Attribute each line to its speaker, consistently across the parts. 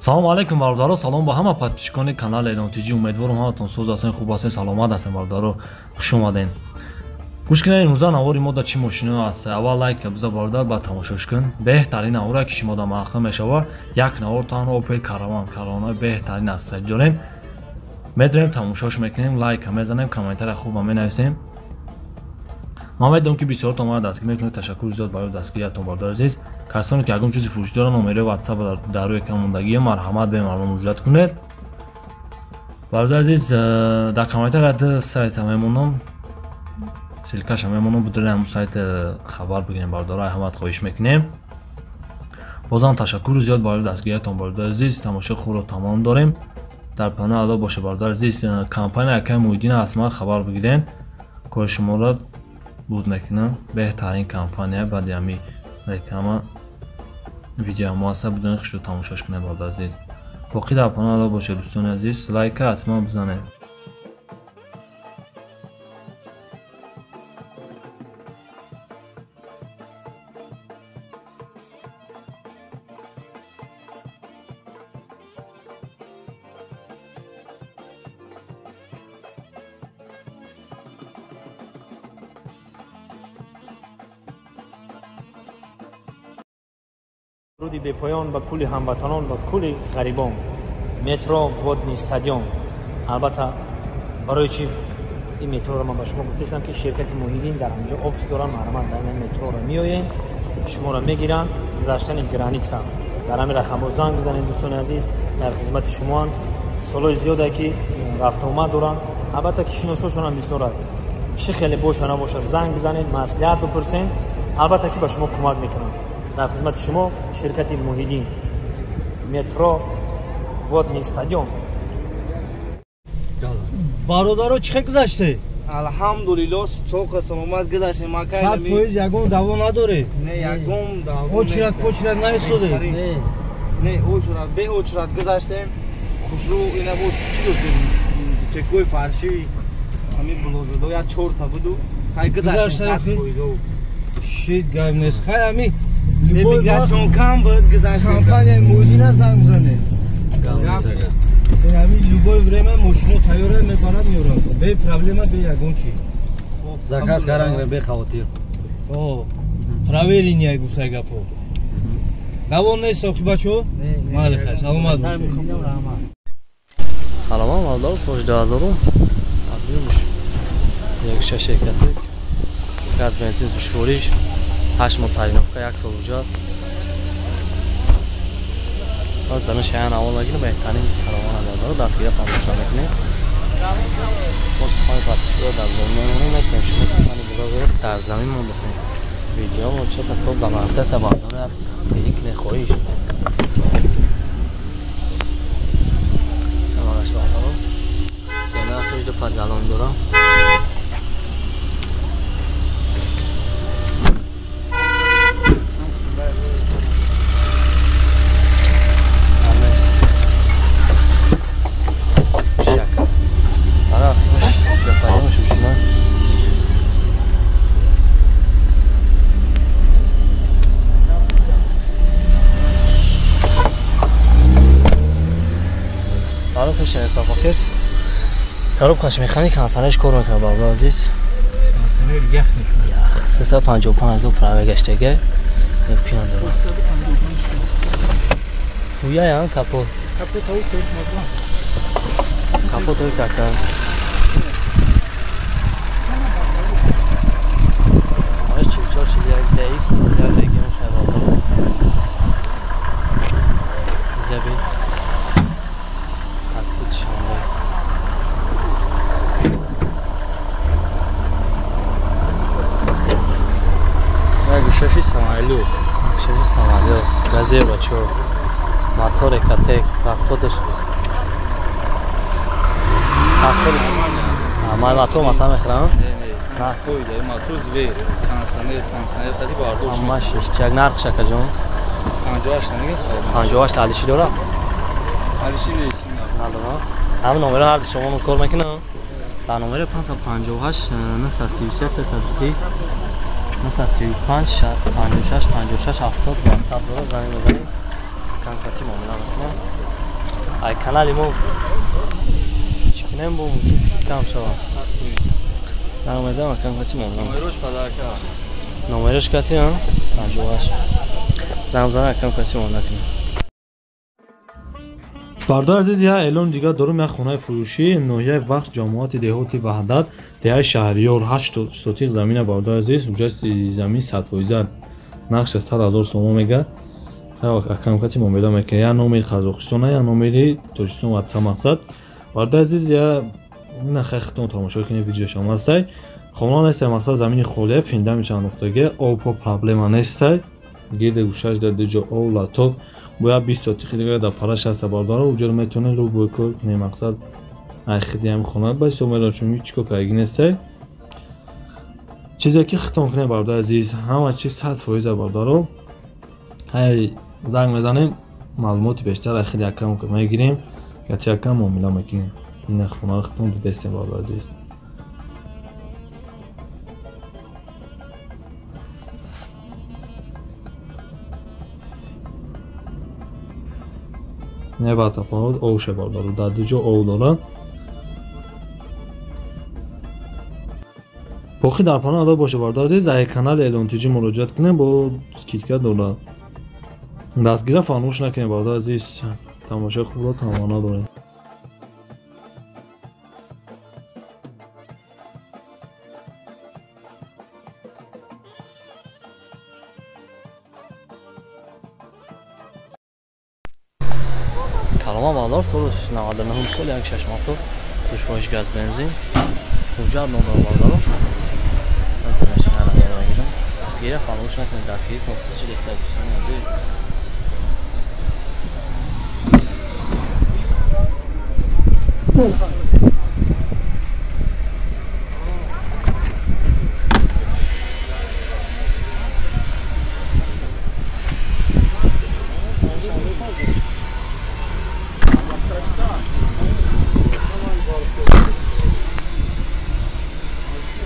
Speaker 1: салом алейкум бародаро, салом ба ҳама подписчикони канали Элонтиҷи. Умедворам ҳаматон соз ҳастен, хуб ҳастен, саломат ҳастен бародаро. Хуш омаден. гӯш кунед имрӯза навори мо дар чӣ мошино аст. Аввал лайк биза бародар, баъд тамошош кун. Беҳтарин навора ки шумо дар махқа мешава, як навор танҳо Opel Caravan, Caravan беҳтарин аст. ҷорем медрем тамошош мекунем, лайк мезанем, комментария хуба менависем. ман медонам ки бисёртон мана дастгирӣ мекунед. Ташаккури зиёд барои дастгириятон бародар азиз. касоне ки ягон чизи фурӯшӣ доранд, номери WhatsApp дар рӯи экран мондагӣ, марҳамат бемалум муроҷиат кунед. бародар азиз, дар комментария д сайта мемонам, силкаша мемонам, будем ҳамун сайт хабар бигирем бародаро, ҳамат хоҳиш мекунем. бозам ташаккури зиёд барои дастгириятон бародар азиз. тамошои хубро тамом дорем. дар панел адо боша бародар азиз. компания Акай Муҳиддин аст, ман хабар бигирен. кори шуморо буд мекунам. беҳтарин компания баъди ҳами реклама видео муассаб будем хушро тамошош кунем бародар азиз. боқӣ дар панел адо боша дӯстони азиз. лайка ҳатман бизанед.
Speaker 2: руди бепоён ба кулли ҳамватанон ва кулли ғарибон. метро водни стадион. албатта барои чӣ ин метроро ман ба шумо гуфтастам ки ширкати Муҳиддин дар ҳамҷо офис доранд. марҳамат дар ин метроро меояен, шуморо мегиранд, гузаштани граница. дар ҳамин рақамҳо занг бизанед дӯстони азиз, дар хизмати шумоанд. солҳои зиёде ки рафтуомад доранд. албатта ки шиносошонам бисёранд. чӣ хеле боша набоша занг бизанед, маслиҳат бипурсед, албатта ки ба шумо кӯмак мекунанд. дар хизмати шумо ширкати Муҳиддин. метро водни стадион.
Speaker 3: бародаро чӣ хел гузаште?
Speaker 4: алҳамдулиллоҳ соғ ҳастам, омад гузаштем. Макай
Speaker 3: 100% ягон даво надоре?
Speaker 4: Не, ягон даво.
Speaker 3: очрат почрат наистоде?
Speaker 4: Не, очрат бе очрат гузаштем. хушрӯ ина буд чӣ доштем? чекои фарши ҳамин блозадо як 4 та буду. ҳай гузаштем 100%.
Speaker 3: шит гап нест. хай ҳами
Speaker 4: иммиграсион кам буд гузаштем.
Speaker 3: компанияи Муҳиддин занг бизанед. ҳами любое время мошино тайёра мебарад меоранд. бе проблема, бе ягон чӣ.
Speaker 5: заказ карангра бе хавотир.
Speaker 3: проверение гуфтаи гапо. давон нест охи бачо? майли хай, саломат бошед.
Speaker 1: саломат бародар, соҷ 2000 абдимш. як ширкати газ бензин зушвориш 8 моҳ тариновка, 1 сол уҷрат. аз данаш ян аввал нагина беҳтарин Caravan бародар дастгирия тамошо мекунем. мо сухани подписчико дар замин мекунем, шумо сухани бузург дар замин мондасем. видео мо чата то дар мафта сабардар дастгирӣ кунед хоҳиш. амалаш бародар. сена афтош до падгалон дорам. коробкаш механик ҳансанеш кор мекунад бародар азиз.
Speaker 3: ҳансанер ях мекунад.
Speaker 1: ях 355,000 праве гаштага. мекунад. 355. уя ян капот.
Speaker 3: капот ҳаво тест мекунад.
Speaker 1: капот ой кака. аш чичор шидяк DX я легион шавабо. заби. такси тишонда. шаши самолет, газева, чё, мотор, экотек, расходыш. май мотор масалан мехрам?
Speaker 4: Не, қойда, мотор звер, кондиционер хади бардошт.
Speaker 1: Машиш, чак нарх шака ҷон?
Speaker 4: 58 намегем сал.
Speaker 1: 58 алиши дора?
Speaker 4: Алиши нест.
Speaker 1: Надора. ҳам номер ҳар шумо кор мекунам? Та номер 558 933 330 935 56 56 70 WhatsApp дора занг мезанед.
Speaker 2: аккаунти муомила мекунем. Ай канали мо чӣ кунем бо киски кам шавад. Намезам аккаунти муомила.
Speaker 4: Номерош падар кард.
Speaker 2: Номерош кати ҳа? 58. Замзана аккаунти муомила кунем.
Speaker 1: Бардор азиз, я эълон дигар дорум як хонаи фурӯшӣ ноҳияи вақт ҷамоати деҳоти ваҳдат деҳаи шаҳриёр 8 сотиқ замина бардор азиз ҳуҷрати замин 100% нақша 100,000 сомон мега аккаунти муомила мекунем. Я номери қазоқистон я номери тоҷикистон ва мақсад. Бардор азиз, я ина хахтон тамошо кунем видеошам ҳастай. Хона нестай мақсад замини холия финда мешавад нуқтаге обо проблема нестай. Гирде гӯшаш дар диҷо об латоп боя 20 сотиқи дигар дар параш ҳаста бардора уҷор метавонед рӯ бӯкор кунем мақсад айхиди ҳами хона ба сомера чун чико карги нестай. Чизе ки хитон кунем бардор азиз ҳама чиз 100% бардоро ҳай занг мезанем маълумоти бештар айхиди аккам мегирем гачи аккам муомила мекунем. ина хона хитон дидестем бардор азиз. Небата парод овше бардору дар диҷо ов дора. боқӣ дар пана адо боша бардор азиз ай канали эълонтиҷӣ муроҷиат кунем бо скидка дора. дастгира фаромӯш накунем бардор азиз тамошои хубро тамона дорем.
Speaker 2: Kalama bağlar soru nağadını hım sol yank şaşmatı tuşfoş gaz benzin hücar nodar bağlar mesela şahane bağlar gidim asgari falan uçmak ne asgari tonsuz ile sertifisyon aziz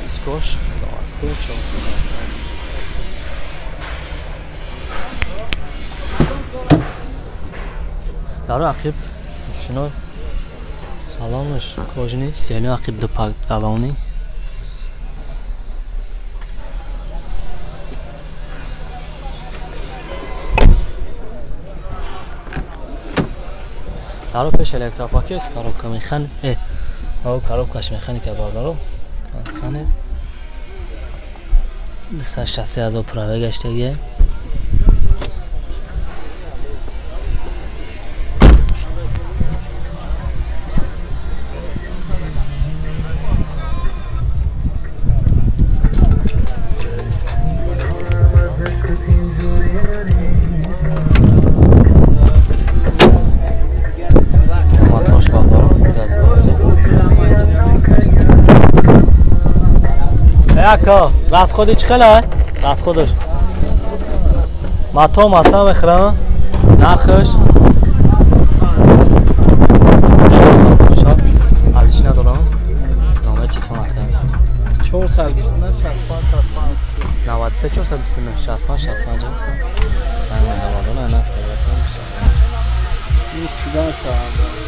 Speaker 2: Skoş, skoç. Dar aqib şunu salonmuş. Kojini seni aqib de pak daloni. Daro peş elektropaket коробка механик. коробкаш механика бардоро. Санед. 260,000 праве гаштаги. Яка, расходи чиқала? Расходиш. Мато маса мехрам. Нархиш. Алиш надорам. Номер телефон акам.
Speaker 3: 420 65
Speaker 2: 93 420 65 65 جا. Tanrı zamanında ne hafta yapıyormuş.
Speaker 3: این سیگار ساعت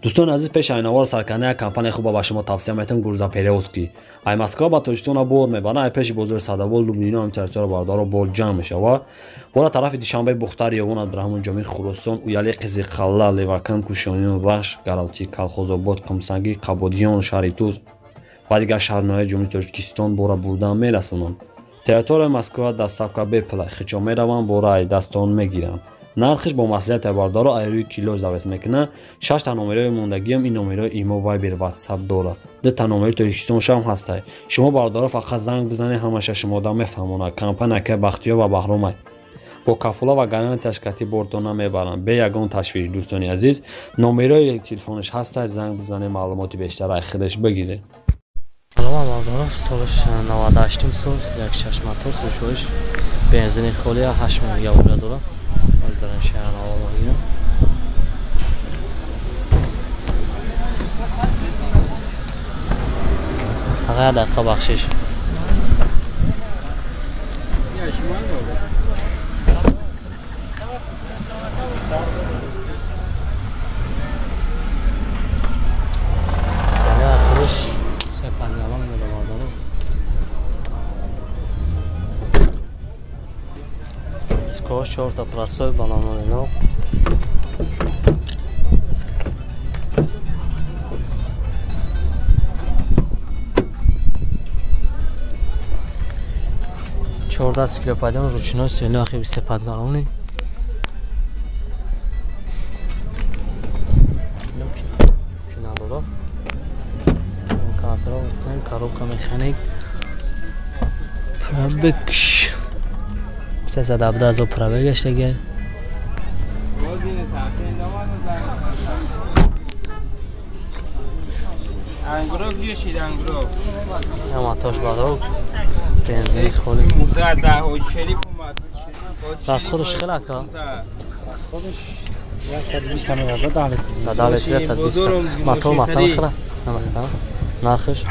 Speaker 1: دوستان عزیز پیش اینوار سرکنه کمپانی خوب با شما توصیه میتونم گورزا پیروسکی ای مسکو با توشتون بور میبره ای پیش بزرگ صدوال لوبنینا هم ترسر باردارو بول جمع میشه و بالا طرف دیشنبه بختار یوان برهمون جمعی خراسان و یالی قزی خلا لیورکن کوشانیون وحش گرالتی کالخوزآباد قمسنگی قبادیان شهریتوز و دیگر شهرهای جمهوری تاجیکستان بورا بردن میرسونن تئاتر مسکو دستاوکا بپلای خچو میروان بورای دستان میگیرن нархиш бо маслиҳати бардоро айрӯи кило завес мекунад 6 та номерои мондагиам ин номерои имо вайбер ватсап дорад 2 та номери тоҷикистоншам ҳастай шумо бардоро фақат занг бизанед ҳамаша шумода мефаҳмонад компанияки бахтиёр ва баҳромай бо кафола ва гарантияш кати бортона мебаранд бе ягон ташвиш дӯстони азиз номерои телефонаш ҳастай занг бизанед маълумоти бештар айхидаш бигиред.
Speaker 2: Салом
Speaker 6: Tamam Aldorov, solش 98 سال، یک 6 موتور سوشویش بنزین خالی 8 میلیون یورو داره. ولی دارن شهر هوا بگیرم. فقط دقیقه بخشش. سالی آخرش سه پنجمان میده باردارو. اسکاش 4 تا پلاستوی بالانو اینا. چهارده سکلوپایدان روچینای سینه آخی 25 گالونی. коробка механик пробег 317,000 пробегаш дега
Speaker 4: ангро гишид ангро
Speaker 6: мотош бадро бензин холи
Speaker 4: мутада ой шериф умад
Speaker 6: راست خودش خیلی اکا
Speaker 5: راست خودش 120 تا میاد داله
Speaker 6: داله 120 موتور مثلا خیلی نمیخوام نرخش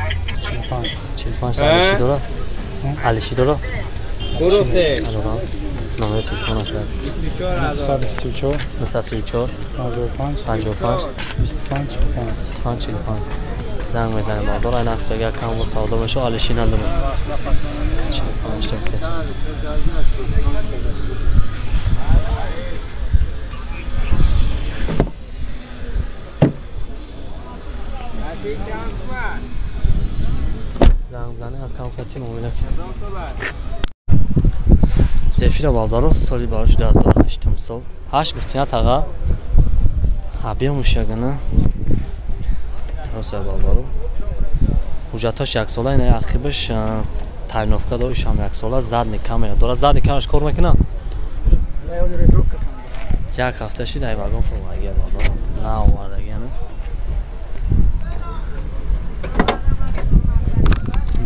Speaker 6: 45 علیشی داره علیشی داره
Speaker 4: فروخته
Speaker 6: نمره تلفنش داره
Speaker 5: 134
Speaker 6: 234 55 25 45 زنگ میزنه باردار این هفته اگر کم و سودا بشه علیشی نداره 45 تا کس زنگ زنه اکام خطی موبیلک زفیر بالدارو سالی باش 2008 سال 8 گفتین تاقا حبیه موشگنه تراسه بالدارو حجتاش یک ساله اینه اخیبش تعینافکه داریش هم یک ساله زد نکمه داره زد نکمش کار میکنه یک هفته شید ای واگن فرمایگه بالدارو نه آوردگی همه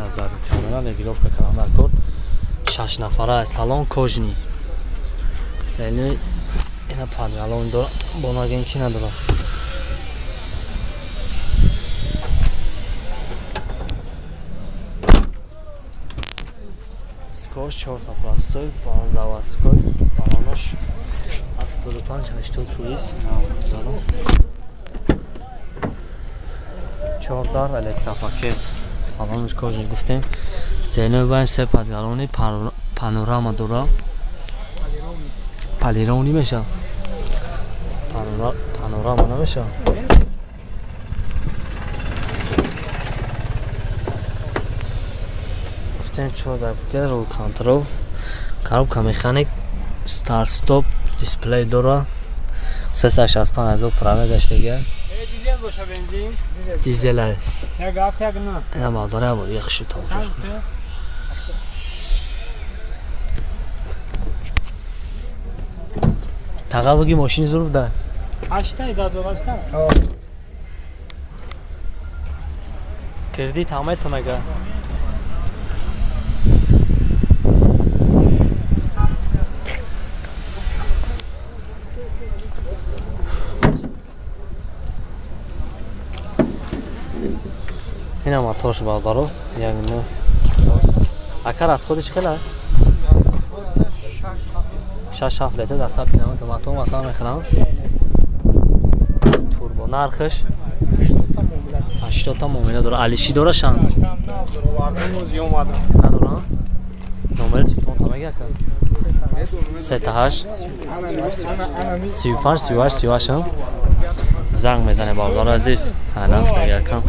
Speaker 6: نظر کاملا بگیرفت که کنم در کار 6 نفره سالن کوژنی سیلی اینا پانیالون داره باناگین کی نداره سکوش 4 تا پلاستوی بالان زواسکوی بالانش 75 80 سوئیس دارم 4 دار الکترافاکت سالانش کوژنی گفتیم سینه باید 3 گالونی پانوراما داره پالیرونی میشه پانوراما نمیشه گفتیم چرا در بگه رول کانترول коробка механик стар стоп дисплей дора 365,000 пробегаш дега
Speaker 4: дизель боша бензин
Speaker 6: дизель
Speaker 4: як гап як на
Speaker 6: ина малдора бо як шуто тага боги машини зур буда
Speaker 4: 8 дазовашта
Speaker 6: кредит ҳамаи тунага ина мотош балдаро як ну акар аз худиш хела 6-7 لیتر در 100 کیلومتر мотор مثلا میخرم توربو نرخش 80 تا معامله داره علیشی داره شانس نداره نمره تلفن تا مگه کن 38 35 38 38 هم زنگ میزنه باردار عزیز هر هفته یک کم